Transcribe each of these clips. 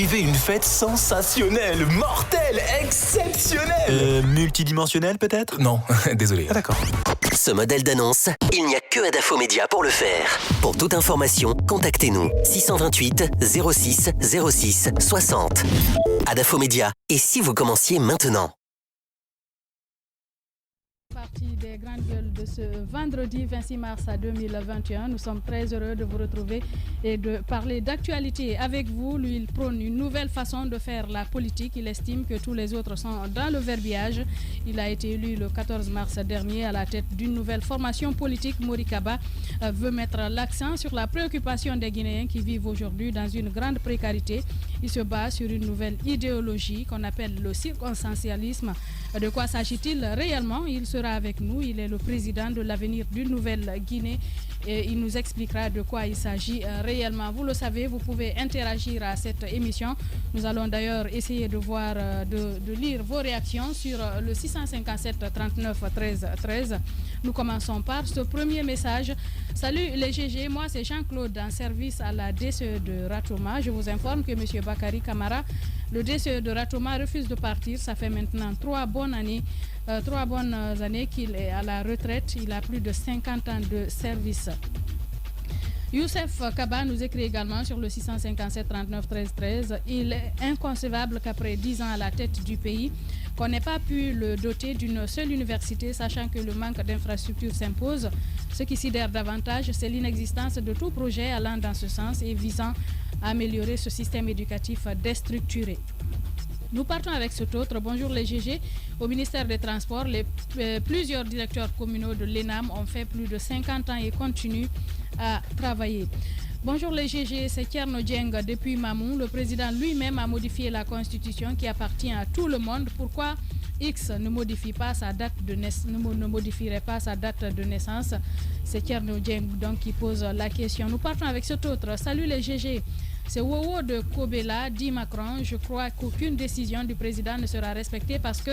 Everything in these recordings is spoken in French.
vivez une fête sensationnelle, mortelle, exceptionnelle. Multidimensionnel peut-être? Non, désolé. Ah d'accord. Ce modèle d'annonce, il n'y a que Adafo Média pour le faire. Pour toute information, contactez-nous 628 06 06 60. Adafo Média. Et si vous commenciez maintenant? Partie des grandes gueules de ce vendredi 26 mars 2021. Nous sommes très heureux de vous retrouver et de parler d'actualité avec vous. Lui, il prône une nouvelle façon de faire la politique. Il estime que tous les autres sont dans le verbiage. Il a été élu le 14 mars dernier à la tête d'une nouvelle formation politique. Mori Kaba veut mettre l'accent sur la préoccupation des Guinéens qui vivent aujourd'hui dans une grande précarité. Il se base sur une nouvelle idéologie qu'on appelle le circonstancialisme. De quoi s'agit-il réellement? Il sera avec nous. Il est le président de l'Avenir d'une Nouvelle-Guinée et il nous expliquera de quoi il s'agit réellement. Vous le savez, vous pouvez interagir à cette émission. Nous allons d'ailleurs essayer de voir, de lire vos réactions sur le 657 39 13 13. Nous commençons par ce premier message. Salut les GG, moi c'est Jean-Claude en service à la DCE de Ratoma. Je vous informe que M. Bakary Camara, le DCE de Ratoma, refuse de partir. Ça fait maintenant 3 bonnes années qu'il est à la retraite. Il a plus de 50 ans de service. Youssef Kaba nous écrit également sur le 657 39 13 13. Il est inconcevable qu'après 10 ans à la tête du pays, qu'on n'ait pas pu le doter d'une seule université, sachant que le manque d'infrastructures s'impose. Ce qui sidère davantage, c'est l'inexistence de tout projet allant dans ce sens et visant à améliorer ce système éducatif déstructuré. Nous partons avec cet autre. Bonjour les GG. Au ministère des Transports, plusieurs directeurs communaux de l'ENAM ont fait plus de 50 ans et continuent à travailler. Bonjour les GG, c'est Tierno Dieng depuis Mamou. Le président lui-même a modifié la constitution qui appartient à tout le monde. Pourquoi X ne modifierait pas sa date de naissance? C'est Tierno Dieng donc qui pose la question. Nous partons avec cet autre. Salut les GG. C'est Wowo de Kobela, dit Macron. Je crois qu'aucune décision du président ne sera respectée parce que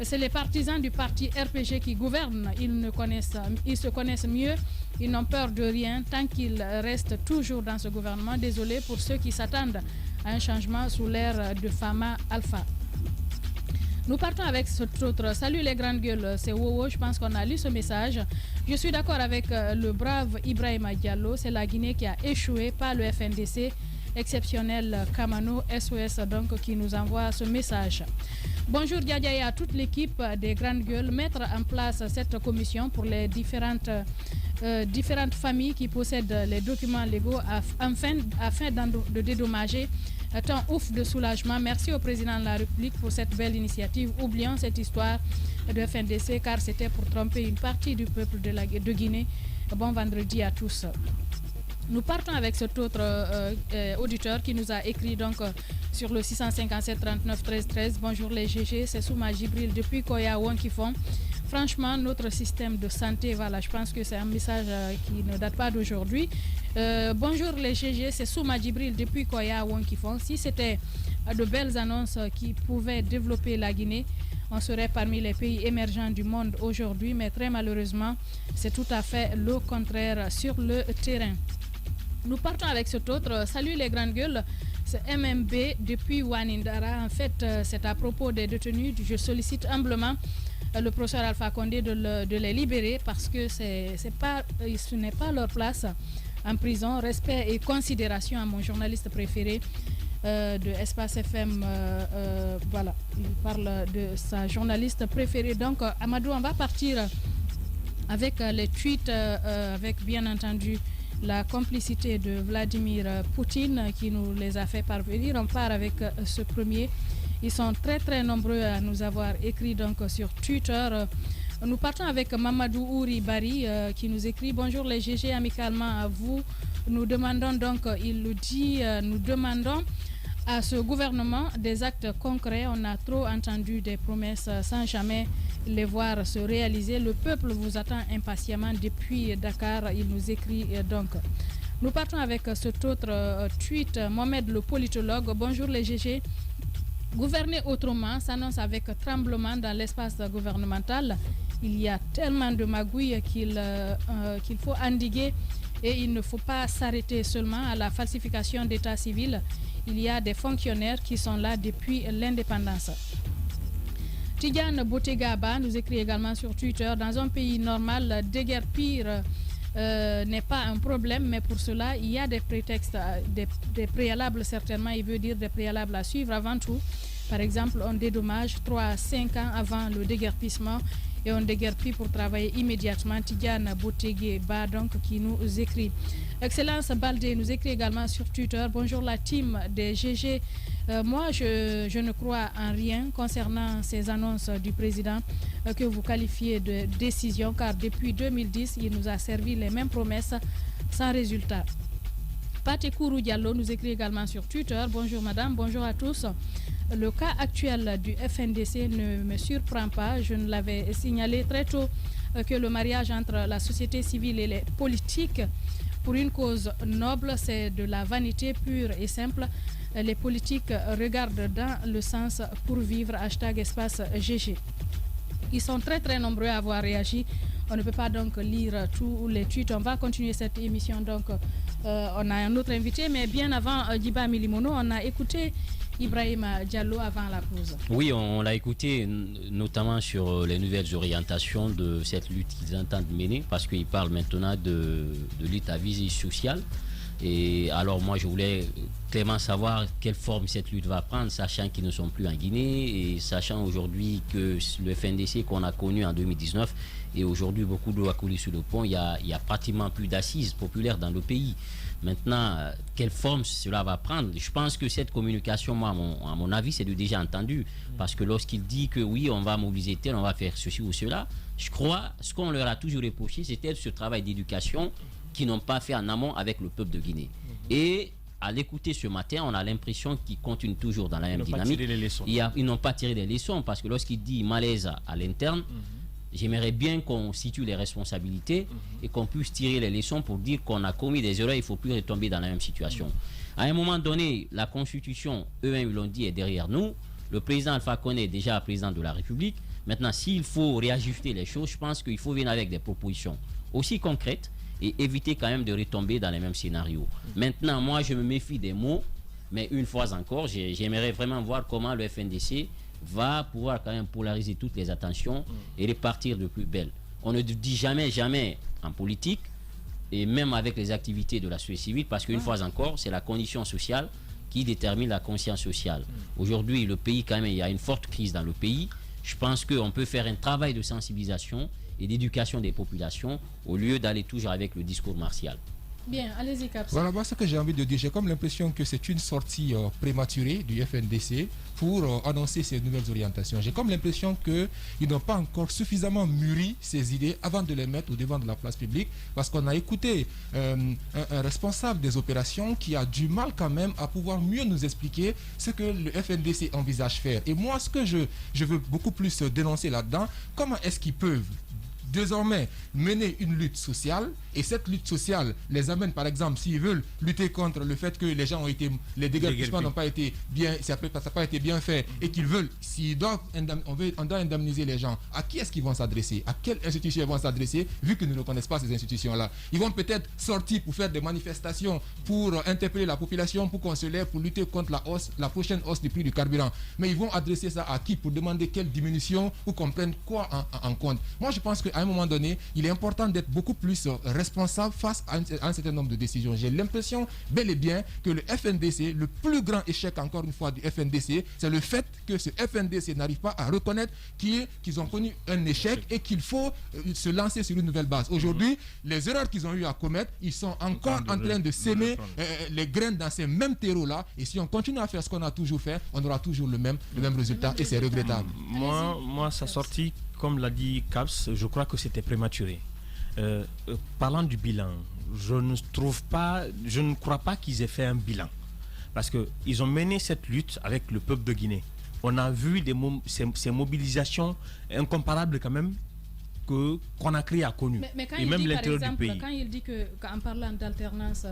c'est les partisans du parti RPG qui gouvernent. Ils se connaissent mieux, ils n'ont peur de rien tant qu'ils restent toujours dans ce gouvernement. Désolé pour ceux qui s'attendent à un changement sous l'ère de Fama Alpha. Nous partons avec cet autre. Salut les grandes gueules, c'est Wowo. Je pense qu'on a lu ce message. Je suis d'accord avec le brave Ibrahima Diallo. C'est la Guinée qui a échoué, pas le FNDC. Exceptionnel Kamano, SOS donc qui nous envoie ce message. Bonjour Diadia et à toute l'équipe des grandes gueules. Mettre en place cette commission pour les différentes familles qui possèdent les documents légaux afin de dédommager tant ouf de soulagement. Merci au président de la République pour cette belle initiative. Oublions cette histoire de FNDC car c'était pour tromper une partie du peuple de Guinée. Bon vendredi à tous. Nous partons avec cet autre auditeur qui nous a écrit donc sur le 657 39 13 13. Bonjour les GG, c'est Souma Jibril depuis Koya Wonkifon. Franchement, notre système de santé, voilà, je pense que c'est un message qui ne date pas d'aujourd'hui. Bonjour les GG, c'est Souma Jibril depuis Koya Wonkifon. Si c'était de belles annonces qui pouvaient développer la Guinée, on serait parmi les pays émergents du monde aujourd'hui, mais très malheureusement, c'est tout à fait le contraire sur le terrain. Nous partons avec cet autre. Salut les grandes gueules, c'est MMB depuis Wanindara. En fait, c'est à propos des détenus. Je sollicite humblement le professeur Alpha Condé de les libérer parce que ce n'est pas leur place en prison. Respect et considération à mon journaliste préféré de Espace FM. Voilà, il parle de sa journaliste préférée. Donc, Amadou, on va partir avec les tweets, avec bien entendu la complicité de Vladimir Poutine qui nous les a fait parvenir. On part avec ce premier. Ils sont très très nombreux à nous avoir écrit donc sur Twitter. Nous partons avec Mamadou Ouri Bari qui nous écrit: bonjour les GG, amicalement à vous. Nous demandons donc, il nous dit, nous demandons à ce gouvernement des actes concrets. On a trop entendu des promesses sans jamais les voir se réaliser. Le peuple vous attend impatiemment depuis Dakar. Il nous écrit donc. Nous partons avec cet autre tweet. Mohamed le politologue. Bonjour les GG. Gouverner autrement s'annonce avec tremblement dans l'espace gouvernemental. Il y a tellement de magouilles qu'il faut endiguer et il ne faut pas s'arrêter seulement à la falsification d'état civil. il y a des fonctionnaires qui sont là depuis l'indépendance. Tidiane Botegaba nous écrit également sur Twitter: dans un pays normal, déguerpir n'est pas un problème, mais pour cela, il y a des prétextes, des préalables certainement, il veut dire des préalables à suivre avant tout. Par exemple, on dédommage 3 à 5 ans avant le déguerpissement et on déguerpit pour travailler immédiatement. Tidiane Botegaba donc qui nous écrit. Excellence Baldé nous écrit également sur Twitter: bonjour la team des GG. Moi, je ne crois en rien concernant ces annonces du président que vous qualifiez de décision, car depuis 2010, il nous a servi les mêmes promesses sans résultat. Patekourou Diallo nous écrit également sur Twitter: bonjour madame, bonjour à tous. Le cas actuel du FNDC ne me surprend pas. Je ne l'avais signalé très tôt que le mariage entre la société civile et les politiques pour une cause noble, c'est de la vanité pure et simple. Les politiques regardent dans le sens pour vivre. #espace GG. Ils sont très très nombreux à avoir réagi. On ne peut pas donc lire tous les tweets. On va continuer cette émission. Donc, on a un autre invité, mais bien avant Djiba Milimono, on a écouté Ibrahima Diallo avant la pause. Oui, on l'a écouté notamment sur les nouvelles orientations de cette lutte qu'ils entendent mener, parce qu'ils parlent maintenant de lutte à visée sociale. Et alors moi je voulais clairement savoir quelle forme cette lutte va prendre, sachant qu'ils ne sont plus en Guinée et sachant aujourd'hui que le FNDC qu'on a connu en 2019 et aujourd'hui beaucoup d'eau a coulé sur le pont, il y a pratiquement plus d'assises populaires dans le pays. Maintenant, quelle forme cela va prendre? Je pense que cette communication, moi, à mon avis, c'est déjà entendu. Parce que lorsqu'il dit que oui, on va mobiliser tel, on va faire ceci ou cela, je crois, ce qu'on leur a toujours reproché, c'était ce travail d'éducation qu'ils n'ont pas fait en amont avec le peuple de Guinée. Et à l'écouter ce matin, on a l'impression qu'ils continuent toujours dans la même dynamique. Ils n'ont pas tiré les leçons, parce que lorsqu'il dit malaise à l'interne, j'aimerais bien qu'on situe les responsabilités et qu'on puisse tirer les leçons pour dire qu'on a commis des erreurs, il ne faut plus retomber dans la même situation. À un moment donné, la Constitution, eux-mêmes l'ont dit, est derrière nous. Le président Alpha Condé est déjà président de la République. Maintenant, s'il faut réajuster les choses, je pense qu'il faut venir avec des propositions aussi concrètes et éviter quand même de retomber dans les mêmes scénarios. Maintenant, moi, je me méfie des mots, mais une fois encore, j'aimerais vraiment voir comment le FNDC va pouvoir quand même polariser toutes les attentions et repartir de plus belle. On ne dit jamais en politique, et même avec les activités de la société civile, parce qu'une fois encore, c'est la condition sociale qui détermine la conscience sociale. Aujourd'hui, le pays, quand même, il y a une forte crise dans le pays. Je pense qu'on peut faire un travail de sensibilisation et d'éducation des populations au lieu d'aller toujours avec le discours martial. Bien, allez-y, Caps. Voilà, ce que j'ai envie de dire. J'ai comme l'impression que c'est une sortie prématurée du FNDC pour annoncer ces nouvelles orientations. J'ai comme l'impression qu'ils n'ont pas encore suffisamment mûri ces idées avant de les mettre au devant de la place publique, parce qu'on a écouté un responsable des opérations qui a du mal quand même à pouvoir mieux nous expliquer ce que le FNDC envisage faire. Et moi, ce que je veux beaucoup plus dénoncer là-dedans, comment est-ce qu'ils peuvent désormais mener une lutte sociale, et cette lutte sociale les amène, par exemple, s'ils veulent lutter contre le fait que les gens ont été, les déguerpissements n'ont pas été bien, ça n'a pas été bien fait, et qu'ils veulent, s'ils doivent, on doit indemniser les gens, à qui est-ce qu'ils vont s'adresser, à quelle institution ils vont s'adresser, vu qu'ils ne connaissent pas ces institutions-là. Ils vont peut-être sortir pour faire des manifestations, pour interpeller la population, pour qu'on se lève, pour lutter contre la prochaine hausse du prix du carburant. Mais ils vont adresser ça à qui, pour demander quelle diminution, ou qu'on prenne quoi en compte. Moi, je pense qu'à un moment donné, il est important d'être beaucoup plus responsable face à un certain nombre de décisions. J'ai l'impression, bel et bien, que le FNDC, le plus grand échec encore une fois du FNDC, c'est le fait que ce FNDC n'arrive pas à reconnaître qu'ils ont connu un échec et qu'il faut se lancer sur une nouvelle base. Aujourd'hui, les erreurs qu'ils ont eu à commettre, ils sont encore en train de s'aimer les graines dans ces mêmes terreaux-là, et si on continue à faire ce qu'on a toujours fait, on aura toujours le même résultat, et c'est regrettable. Moi, sa sortie, comme l'a dit Caps, je crois que c'était prématuré. Parlant du bilan, je ne crois pas qu'ils aient fait un bilan. Parce qu'ils ont mené cette lutte avec le peuple de Guinée. On a vu ces mobilisations incomparables quand même Conakry a connu. Mais quand et il même dit, l'intérieur par exemple, du pays. Quand il dit qu'en parlant d'alternance,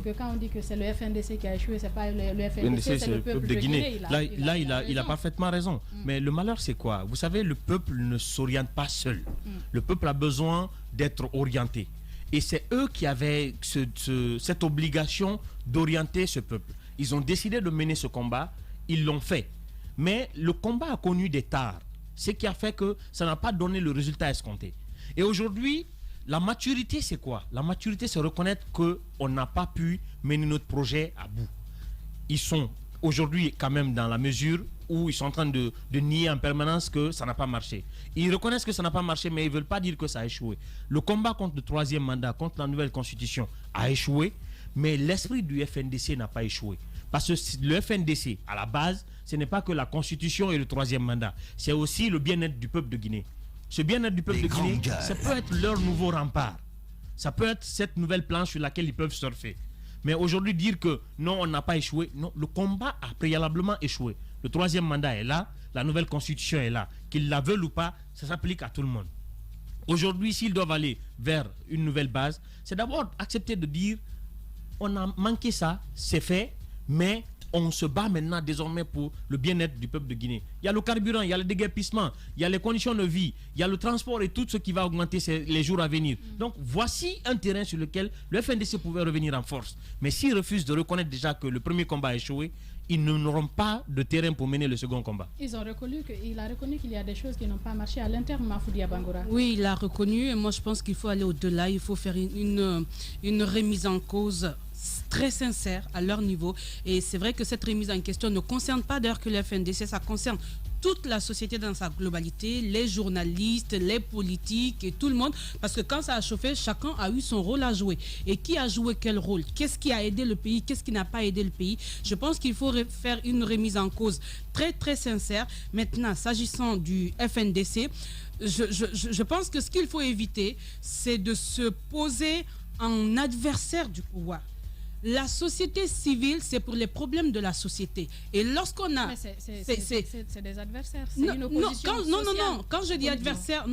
que quand on dit que c'est le FNDC qui a échoué, c'est pas le FNDC, c'est le peuple de Guinée. Il a parfaitement raison. Mais le malheur, c'est quoi? Vous savez, le peuple ne s'oriente pas seul. Le peuple a besoin d'être orienté. Et c'est eux qui avaient cette obligation d'orienter ce peuple. Ils ont décidé de mener ce combat, ils l'ont fait. Mais le combat a connu des tares, ce qui a fait que ça n'a pas donné le résultat escompté. Et aujourd'hui, la maturité, c'est quoi? La maturité, c'est reconnaître qu'on n'a pas pu mener notre projet à bout. Ils sont aujourd'hui quand même dans la mesure où ils sont en train de nier en permanence que ça n'a pas marché. Ils reconnaissent que ça n'a pas marché, mais ils ne veulent pas dire que ça a échoué. Le combat contre le troisième mandat, contre la nouvelle constitution a échoué, mais l'esprit du FNDC n'a pas échoué. Parce que le FNDC, à la base, ce n'est pas que la constitution et le troisième mandat, c'est aussi le bien-être du peuple de Guinée. Ce bien-être du peuple de Guinée, ça peut être leur nouveau rempart. Ça peut être cette nouvelle planche sur laquelle ils peuvent surfer. Mais aujourd'hui, dire que non, on n'a pas échoué, non, le combat a préalablement échoué. Le troisième mandat est là, la nouvelle constitution est là. Qu'ils la veulent ou pas, ça s'applique à tout le monde. Aujourd'hui, s'ils doivent aller vers une nouvelle base, c'est d'abord accepter de dire on a manqué ça, c'est fait, mais on se bat maintenant désormais pour le bien-être du peuple de Guinée. Il y a le carburant, il y a le déguerpissement, il y a les conditions de vie, il y a le transport et tout ce qui va augmenter les jours à venir. Donc voici un terrain sur lequel le FNDC pouvait revenir en force. Mais s'ils refusent de reconnaître déjà que le premier combat a échoué, ils n'auront pas de terrain pour mener le second combat. Il a reconnu qu'il y a des choses qui n'ont pas marché à l'interne, Mafoudia Bangoura. Oui, il a reconnu et moi je pense qu'il faut aller au-delà, il faut faire une remise en cause très sincère à leur niveau. Et c'est vrai que cette remise en question ne concerne pas d'ailleurs que le FNDC, ça concerne toute la société dans sa globalité, les journalistes, les politiques et tout le monde, parce que quand ça a chauffé, chacun a eu son rôle à jouer. Et qui a joué quel rôle? Qu'est-ce qui a aidé le pays? Qu'est-ce qui n'a pas aidé le pays? Je pense qu'il faut faire une remise en cause très très sincère. Maintenant, s'agissant du FNDC, je pense que ce qu'il faut éviter, c'est de se poser en adversaire du pouvoir. La société civile, c'est pour les problèmes de la société. Et lorsqu'on a... C'est des adversaires. C'est une opposition non. Quand je dis adversaire,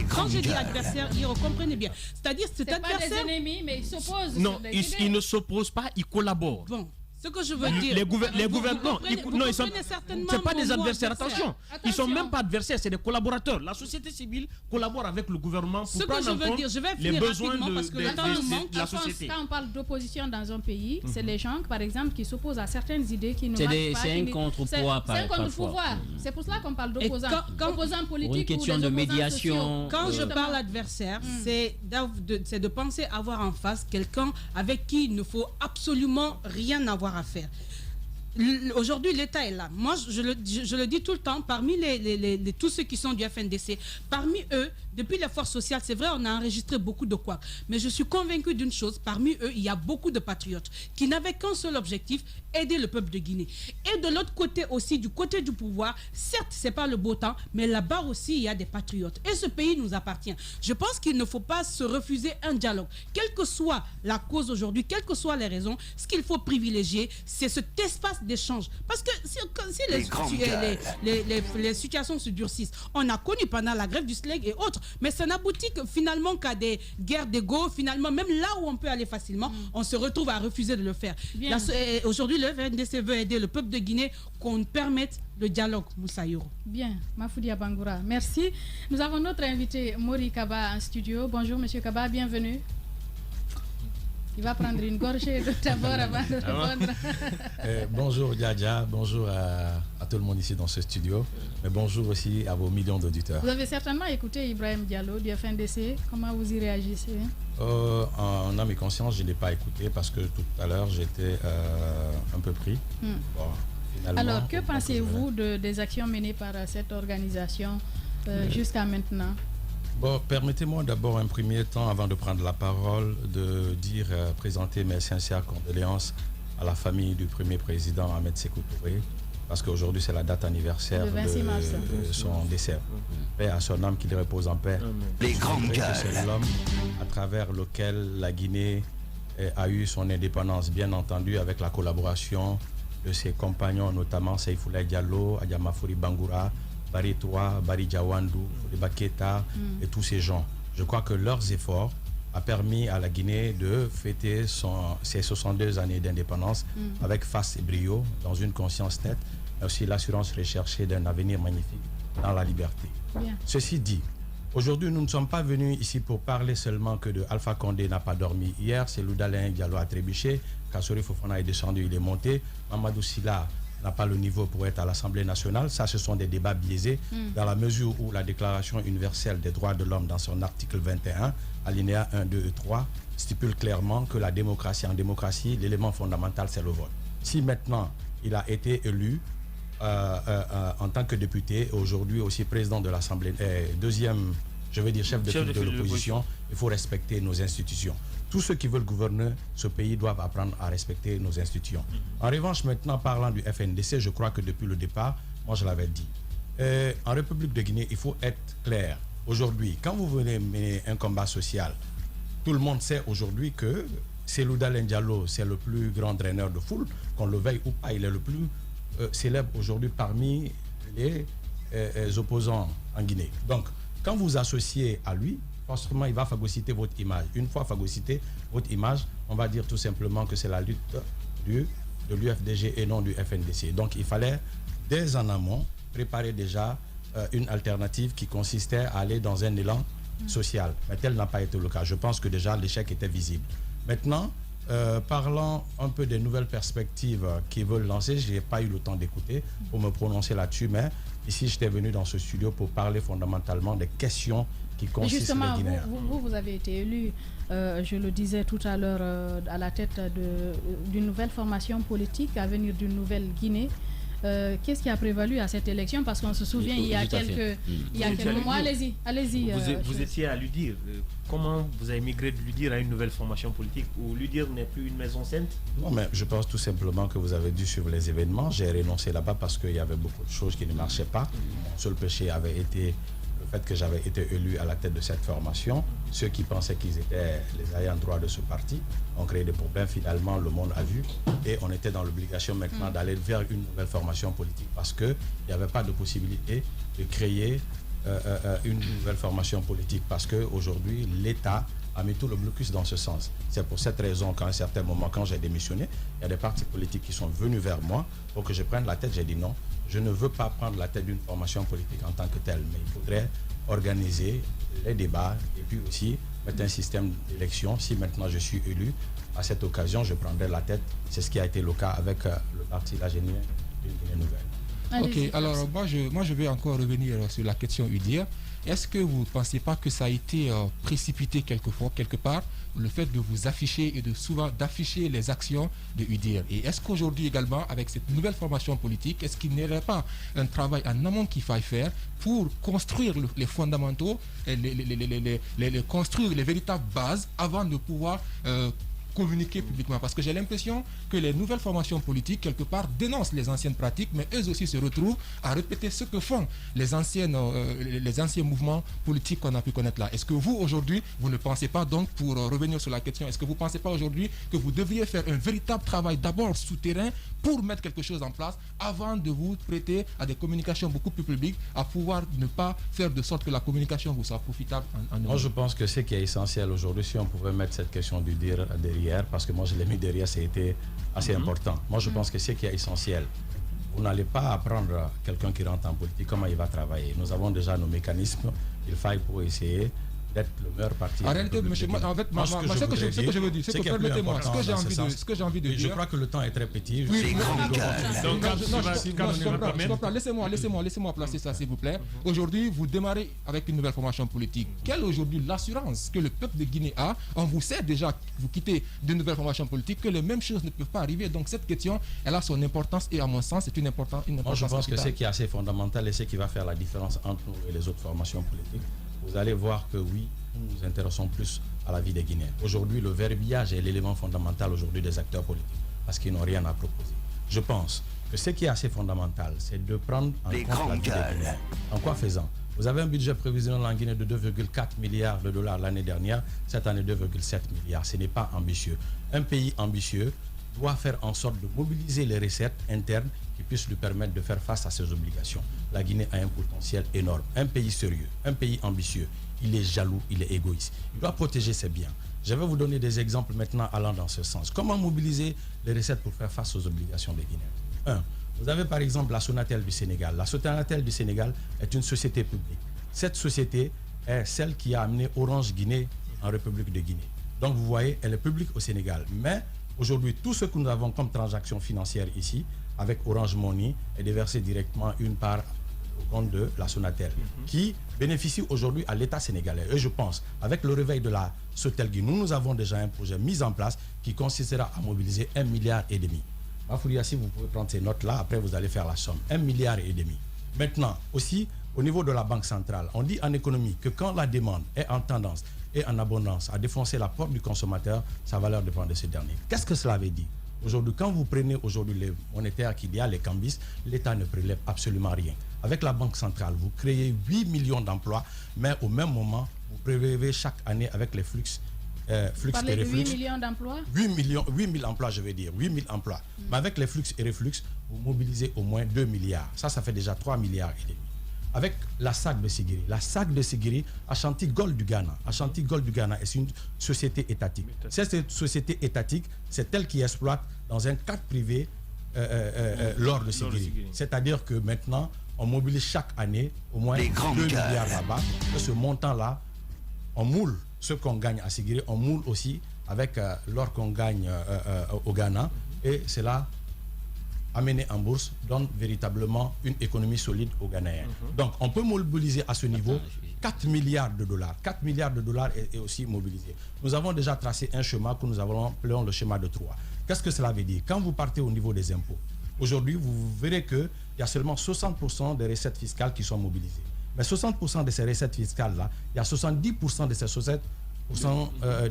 Quand je dis adversaire, comprenez bien. C'est-à-dire, cet adversaire... C'est pas des ennemis, mais ils s'opposent. Non, ils ne s'opposent pas, ils collaborent. Bon. Ce que je veux dire, les gouvernements, non, c'est pas des adversaires. Attention, ils sont même pas adversaires, c'est des collaborateurs. La société civile collabore avec le gouvernement pour prendre en compte les besoins de la société. Quand on parle d'opposition dans un pays, c'est les gens, par exemple, qui s'opposent à certaines idées qui ne marchent pas. C'est un contre-pouvoir. C'est un contre-pouvoir. C'est pour cela qu'on parle d'opposants. Opposants politiques ou une question de médiation. Quand je parle adversaire, c'est de penser avoir en face quelqu'un avec qui il ne faut absolument rien avoir à faire. Aujourd'hui, l'État est là. Moi, je le dis tout le temps, parmi tous ceux qui sont du FNDC, parmi eux, depuis les forces sociales, c'est vrai, on a enregistré beaucoup de couacs. Mais je suis convaincu d'une chose, parmi eux, il y a beaucoup de patriotes qui n'avaient qu'un seul objectif, aider le peuple de Guinée. Et de l'autre côté aussi, du côté du pouvoir, certes, c'est pas le beau temps, mais là-bas aussi, il y a des patriotes. Et ce pays nous appartient. Je pense qu'il ne faut pas se refuser un dialogue. Quelle que soit la cause aujourd'hui, quelles que soient les raisons, ce qu'il faut privilégier, c'est cet espace d'échange. Parce que si les situations se durcissent, on a connu pendant la grève du SLEG et autres, mais ça n'aboutit finalement qu'à des guerres d'ego. Finalement, même là où on peut aller facilement, on se retrouve à refuser de le faire. Aujourd'hui, le FNDC veut aider le peuple de Guinée, qu'on permette le dialogue, Moussa Yoro. Bien, Mafoudia Bangoura, merci. Nous avons notre invité, Mori Kaba, en studio. Bonjour, monsieur Kaba, bienvenue. Il va prendre une gorgée d'abord avant de répondre. Bonjour Djadja, bonjour à tout le monde ici dans ce studio, mais bonjour aussi à vos millions d'auditeurs. Vous avez certainement écouté Ibrahim Diallo du FNDC. Comment vous y réagissez? En âme et conscience, je ne l'ai pas écouté parce que tout à l'heure, j'étais un peu pris. Bon, alors, que pensez-vous des actions menées par cette organisation jusqu'à maintenant? Bon, permettez-moi d'abord un premier temps, avant de prendre la parole, de présenter mes sincères condoléances à la famille du premier président Ahmed Sékou Touré, parce qu'aujourd'hui c'est la date anniversaire de son décès. Paix à son âme, qu'il repose en paix. Les grands cœurs. C'est l'homme à travers lequel la Guinée a eu son indépendance, bien entendu avec la collaboration de ses compagnons, notamment Seyfoulaye Diallo, Adjamafori Bangoura, Bari Toa, Bari Djawandou, Baketa et tous ces gens. Je crois que leurs efforts ont permis à la Guinée de fêter ses 62 années d'indépendance avec face et brio, dans une conscience nette, mais aussi l'assurance recherchée d'un avenir magnifique dans la liberté. Bien. Ceci dit, Aujourd'hui, nous ne sommes pas venus ici pour parler seulement que de Alpha Condé n'a pas dormi hier, c'est Loudalin Diallo a trébuché, Kassori Fofana est descendu, il est monté, Mamadou Sylla n'a pas le niveau pour être à l'Assemblée nationale. Ça, ce sont des débats biaisés dans la mesure où la Déclaration universelle des droits de l'homme, dans son article 21, alinéa 1, 2 et 3, stipule clairement que la démocratie, en démocratie, l'élément fondamental, c'est le vote. Si maintenant, il a été élu en tant que député, aujourd'hui aussi président de l'Assemblée, deuxième, je veux dire chef de file de l'opposition, il faut respecter nos institutions. Tous ceux qui veulent gouverner ce pays doivent apprendre à respecter nos institutions. En revanche, maintenant, parlant du FNDC, je crois que depuis le départ, moi je l'avais dit, en République de Guinée, il faut être clair. Aujourd'hui, quand vous venez mener un combat social, tout le monde sait aujourd'hui que Cellou Dalein Diallo, c'est le plus grand draineur de foule, qu'on le veuille ou pas, il est le plus célèbre aujourd'hui parmi les opposants en Guinée. Donc, quand vous associez à lui, forcément, il va phagocyter votre image. Une fois phagocyté votre image, on va dire tout simplement que c'est la lutte de l'UFDG et non du FNDC. Donc, il fallait, dès en amont, préparer déjà une alternative qui consistait à aller dans un élan social. Mais tel n'a pas été le cas. Je pense que déjà, l'échec était visible. Maintenant, parlant un peu des nouvelles perspectives qu'ils veulent lancer, je n'ai pas eu le temps d'écouter pour me prononcer là-dessus, mais ici, j'étais venu dans ce studio pour parler fondamentalement des questions qui consistent les Guinéens. Vous avez été élu, je le disais tout à l'heure, à la tête d'une nouvelle formation politique à venir d'une nouvelle Guinée. Qu'est-ce qui a prévalu à cette élection? Parce qu'on se souvient, il y a quelques mois. Allez-y. Vous étiez à l'UDIR. Comment vous avez migré de l'UDIR à une nouvelle formation politique où l'UDIR n'est plus une maison sainte? Non, mais je pense tout simplement que vous avez dû suivre les événements. J'ai renoncé là-bas parce qu'il y avait beaucoup de choses qui ne marchaient pas. Mon seul péché avait été le fait que j'avais été élu à la tête de cette formation. Ceux qui pensaient qu'ils étaient les ayants droit de ce parti ont créé des problèmes. Finalement, le monde a vu et on était dans l'obligation maintenant d'aller vers une nouvelle formation politique parce qu'il n'y avait pas de possibilité de créer une nouvelle formation politique parce qu'aujourd'hui, l'État a mis tout le blocus dans ce sens. C'est pour cette raison qu'à un certain moment, quand j'ai démissionné, il y a des partis politiques qui sont venus vers moi pour que je prenne la tête. J'ai dit non, je ne veux pas prendre la tête d'une formation politique en tant que telle, mais il faudrait organiser les débats et puis aussi mettre un système d'élection. Si maintenant je suis élu, à cette occasion, je prendrai la tête. C'est ce qui a été le cas avec le parti La Guinée Nouvelle. Ok, alors moi je vais encore revenir sur la question UDIR. Est-ce que vous ne pensez pas que ça a été précipité quelque part, le fait de vous afficher et d'afficher les actions de UDIR? Et est-ce qu'aujourd'hui également, avec cette nouvelle formation politique, est-ce qu'il n'y aurait pas un travail en amont qu'il faille faire pour construire les fondamentaux, construire les véritables bases avant de pouvoir communiquer publiquement? Parce que j'ai l'impression que les nouvelles formations politiques, quelque part, dénoncent les anciennes pratiques, mais eux aussi se retrouvent à répéter ce que font les anciens mouvements politiques qu'on a pu connaître là. Est-ce que vous, aujourd'hui, vous ne pensez pas, donc, pour revenir sur la question, est-ce que vous ne pensez pas aujourd'hui que vous devriez faire un véritable travail d'abord souterrain pour mettre quelque chose en place avant de vous prêter à des communications beaucoup plus publiques, à pouvoir ne pas faire de sorte que la communication vous soit profitable en Moi, je pense que ce qui est essentiel aujourd'hui, si on pouvait mettre cette question du dire derrière, parce que moi je l'ai mis derrière, c'était assez important. Moi je pense que ce qui est essentiel, vous n'allez pas apprendre quelqu'un qui rentre en politique comment il va travailler. Nous avons déjà nos mécanismes, il faille pour essayer d'être le meilleur parti. En réalité, monsieur, en fait, ce que je veux dire, c'est que permettez-moi, ce que j'ai envie de dire. Je crois que le temps est très petit. Laissez-moi placer ça, s'il vous plaît. Aujourd'hui, vous démarrez avec une nouvelle formation politique. Quelle est aujourd'hui l'assurance que le peuple de Guinée a? On vous sait déjà, vous quittez de nouvelles formations politiques, que les mêmes choses ne peuvent pas arriver. Donc cette question, elle a son importance et à mon sens, c'est une importance. Moi, je pense que ce qui est assez fondamental et ce qui va faire la différence entre nous et les autres formations politiques, vous allez voir que oui, nous nous intéressons plus à la vie des Guinéens. Aujourd'hui, le verbiage est l'élément fondamental aujourd'hui des acteurs politiques parce qu'ils n'ont rien à proposer. Je pense que ce qui est assez fondamental, c'est de prendre en compte la vie des Guinéens. En quoi faisant? Vous avez un budget prévisionnel en Guinée de 2,4 milliards de dollars l'année dernière, cette année 2,7 milliards. Ce n'est pas ambitieux. Un pays ambitieux doit faire en sorte de mobiliser les recettes internes qui puissent lui permettre de faire face à ses obligations. La Guinée a un potentiel énorme. Un pays sérieux, un pays ambitieux, il est jaloux, il est égoïste. Il doit protéger ses biens. Je vais vous donner des exemples maintenant allant dans ce sens. Comment mobiliser les recettes pour faire face aux obligations des Guinéens? Vous avez par exemple la Sonatel du Sénégal. La Sonatel du Sénégal est une société publique. Cette société est celle qui a amené Orange Guinée en République de Guinée. Donc vous voyez, elle est publique au Sénégal. Mais aujourd'hui, tout ce que nous avons comme transaction financière ici, avec Orange Money, est déversé directement une part au compte de la Sonatel, qui bénéficie aujourd'hui à l'État sénégalais. Et je pense, avec le réveil de la Sotelgui, nous avons déjà un projet mis en place qui consistera à mobiliser 1,5 milliard. Mafouria, si vous pouvez prendre ces notes-là, après vous allez faire la somme. 1,5 milliard. Maintenant, aussi, au niveau de la Banque centrale, on dit en économie que quand la demande est en tendance et en abondance à défoncer la porte du consommateur, sa valeur dépend de ce dernier. Qu'est-ce que cela veut dire? Aujourd'hui, quand vous prenez aujourd'hui les monétaires qu'il y a, les cambis, l'État ne prélève absolument rien. Avec la Banque centrale, vous créez 8 millions d'emplois, mais au même moment, vous prélevez chaque année avec les flux Vous parlez et de reflux. 8 millions d'emplois? 8 000 emplois, je veux dire, 8 000 emplois. Mais avec les flux et reflux, vous mobilisez au moins 2 milliards. Ça fait déjà 3,5 milliards. Avec la SAC de Sigiri. La SAC de Sigiri, Ashanti Gold du Ghana. Ashanti Gold du Ghana est une société étatique. Cette société étatique, c'est elle qui exploite dans un cadre privé l'or de Sigiri. C'est-à-dire que maintenant, on mobilise chaque année au moins 2 milliards là-bas. Et ce montant-là, on moule ce qu'on gagne à Sigiri, on moule aussi avec l'or qu'on gagne au Ghana. Et cela, amené en bourse, donne véritablement une économie solide aux Ghanéens. Donc, on peut mobiliser à ce niveau 4 milliards de dollars. 4 milliards de dollars est aussi mobilisé. Nous avons déjà tracé un chemin que nous appelons le schéma de Troie. Qu'est-ce que cela veut dire? Quand vous partez au niveau des impôts, aujourd'hui, vous verrez qu'il y a seulement 60% des recettes fiscales qui sont mobilisées. Mais 60% de ces recettes fiscales-là, il y a 70% de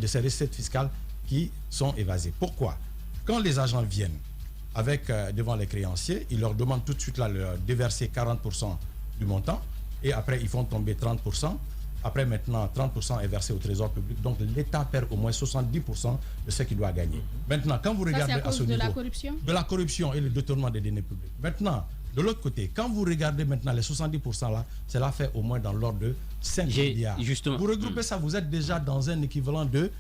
ces recettes fiscales qui sont évasées. Pourquoi? Quand les agents viennent devant les créanciers, ils leur demandent tout de suite là, de leur déverser 40% du montant et après ils font tomber 30%. Après maintenant, 30% est versé au trésor public. Donc l'État perd au moins 70% de ce qu'il doit gagner. Maintenant, quand vous regardez à cause ce de niveau... la corruption? De la corruption et le détournement des deniers publics. Maintenant, de l'autre côté, quand vous regardez maintenant les 70% là, cela fait au moins dans l'ordre de 5 milliards. Justement. Vous regroupez ça, vous êtes déjà dans un équivalent de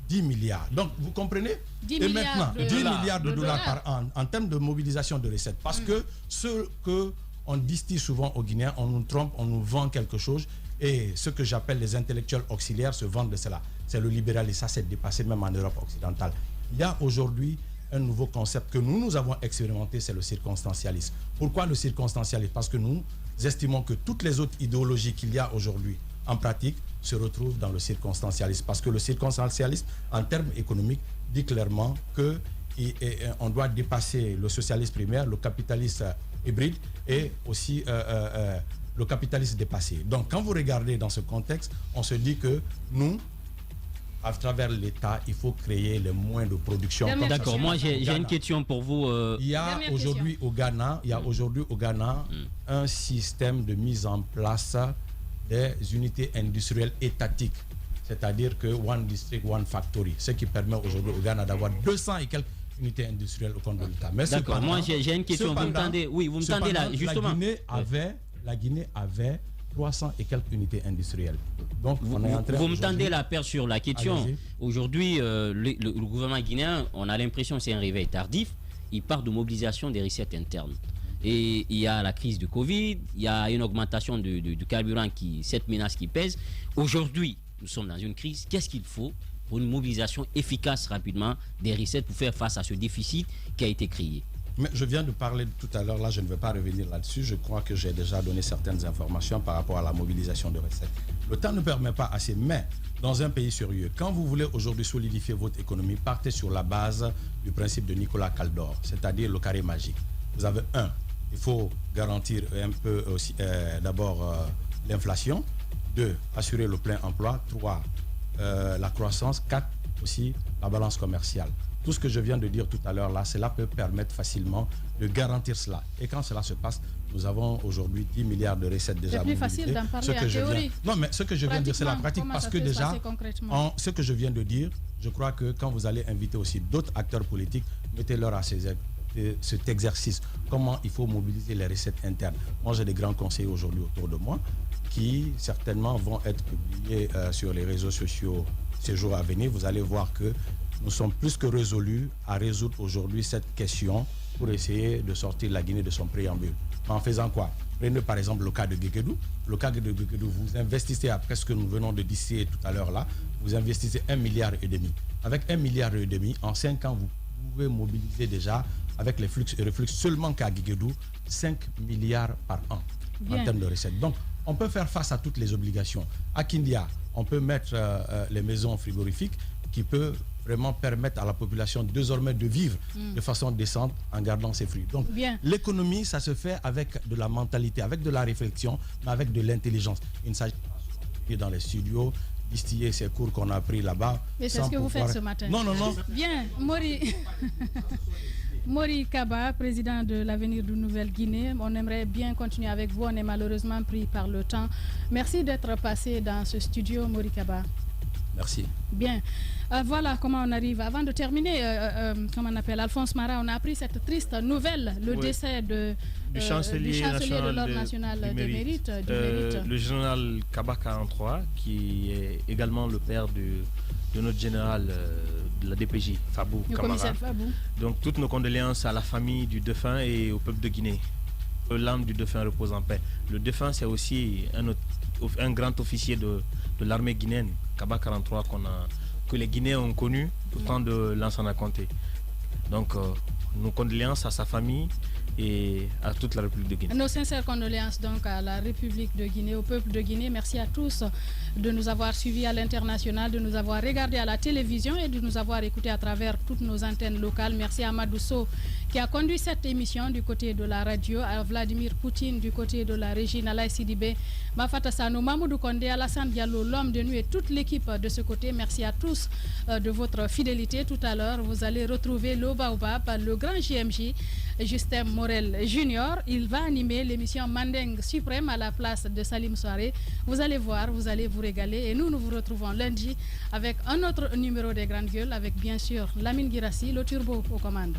10 milliards. Donc, vous comprenez? 10 Et milliards maintenant, de 10 dollars. milliards de dollars par an en termes de mobilisation de recettes. Parce que ce qu'on distille souvent aux Guinéens, on nous trompe, on nous vend quelque chose. Et ce que j'appelle les intellectuels auxiliaires se vendent de cela. C'est le libéralisme. Ça, c'est dépassé même en Europe occidentale. Il y a aujourd'hui un nouveau concept que nous avons expérimenté, c'est le circonstancialisme. Pourquoi le circonstancialisme? Parce que nous estimons que toutes les autres idéologies qu'il y a aujourd'hui en pratique se retrouvent dans le circonstancialisme. Parce que le circonstancialisme, en termes économiques, dit clairement qu'on doit dépasser le socialisme primaire, le capitalisme hybride et aussi le capitalisme dépassé. Donc, quand vous regardez dans ce contexte, on se dit que nous, à travers l'État, il faut créer les moyens de production. D'accord, moi j'ai une question pour vous. Il y a aujourd'hui au Ghana, un système de mise en place des unités industrielles étatiques. C'est-à-dire que One District, One Factory, ce qui permet aujourd'hui au Ghana d'avoir 200 et quelques unités industrielles au compte de l'État. D'accord, moi j'ai une question. Vous m'entendez? Oui, vous m'entendez là, justement. La Guinée avait 300 et quelques unités industrielles. Donc, vous me tendez la perche sur la question. Aujourd'hui, le gouvernement guinéen, on a l'impression que c'est un réveil tardif. Il part de mobilisation des recettes internes. Et il y a la crise du Covid, il y a une augmentation du carburant, cette menace qui pèse. Aujourd'hui, nous sommes dans une crise. Qu'est-ce qu'il faut pour une mobilisation efficace rapidement des recettes pour faire face à ce déficit qui a été créé? Mais je viens de parler tout à l'heure, là je ne vais pas revenir là-dessus, je crois que j'ai déjà donné certaines informations par rapport à la mobilisation de recettes. Le temps ne permet pas assez, mais dans un pays sérieux, quand vous voulez aujourd'hui solidifier votre économie, partez sur la base du principe de Nicolas Caldor, c'est-à-dire le carré magique. Vous avez il faut garantir un peu aussi d'abord l'inflation, 2, assurer le plein emploi, 3, la croissance, 4, aussi la balance commerciale. Tout ce que je viens de dire tout à l'heure là, cela peut permettre facilement de garantir cela. Et quand cela se passe, nous avons aujourd'hui 10 milliards de recettes déjà mobilisées. C'est plus facile d'en parler en théorie. Non, mais ce que je viens de dire, c'est la pratique. Parce que déjà, ce que je viens de dire, je crois que quand vous allez inviter aussi d'autres acteurs politiques, mettez-leur à cet exercice. Comment il faut mobiliser les recettes internes. Moi, j'ai des grands conseillers aujourd'hui autour de moi qui certainement vont être publiés sur les réseaux sociaux ces jours à venir. Vous allez voir que nous sommes plus que résolus à résoudre aujourd'hui cette question pour essayer de sortir la Guinée de son préambule. En faisant quoi? Prenez par exemple le cas de Guéguédou. Le cas de Guéguédou, vous investissez, après ce que nous venons de dire tout à l'heure là, vous investissez 1,5 milliard. Avec 1,5 milliard, en 5 ans, vous pouvez mobiliser déjà, avec les flux et reflux, seulement qu'à Guéguédou, 5 milliards par an en termes de recettes. Donc, on peut faire face à toutes les obligations. À Kindia, on peut mettre les maisons frigorifiques qui peuvent vraiment permettre à la population désormais de vivre de façon décente en gardant ses fruits. Donc, l'économie, ça se fait avec de la mentalité, avec de la réflexion, mais avec de l'intelligence. Il ne s'agit pas de dans les studios, distiller ces cours qu'on a appris là-bas. Mais c'est ce que vous faites ce matin. Non. Bien, Mori Kaba, président de l'Avenir de Nouvelle-Guinée, on aimerait bien continuer avec vous, on est malheureusement pris par le temps. Merci d'être passé dans ce studio, Mori Kaba. Merci. Bien. Voilà comment on arrive. Avant de terminer, comment on appelle, Alphonse Mara, on a appris cette triste nouvelle, le décès du chancelier de l'Ordre national du mérite. Le général Kaba 43, qui est également le père de notre général de la DPJ, Fabou le Kamara. Commissaire Fabou. Donc toutes nos condoléances à la famille du défunt et au peuple de Guinée. Que l'âme du défunt repose en paix. Le défunt, c'est aussi un grand officier de l'armée guinéenne, Kaba 43, que les Guinéens ont connu au temps de Lansana Conté. Donc, nos condoléances à sa famille et à toute la République de Guinée. Nos sincères condoléances donc à la République de Guinée, au peuple de Guinée. Merci à tous de nous avoir suivis à l'international, de nous avoir regardés à la télévision et de nous avoir écoutés à travers toutes nos antennes locales. Merci à Madousso qui a conduit cette émission du côté de la radio, à Vladimir Poutine du côté de la régie, Nalaï Sidibé, Mafata Sano, Mamoudou Kondé, Alassane Diallo, l'homme de nuit et toute l'équipe de ce côté. Merci à tous de votre fidélité. Tout à l'heure, vous allez retrouver le Baobab, le grand JMJ, Justin Morel Junior. Il va animer l'émission Mandeng Suprême à la place de Salim Soare. Vous allez voir, vous allez vous régaler. Et nous vous retrouvons lundi avec un autre numéro des Grandes Gueules, avec bien sûr Lamine Girassi, le turbo aux commandes.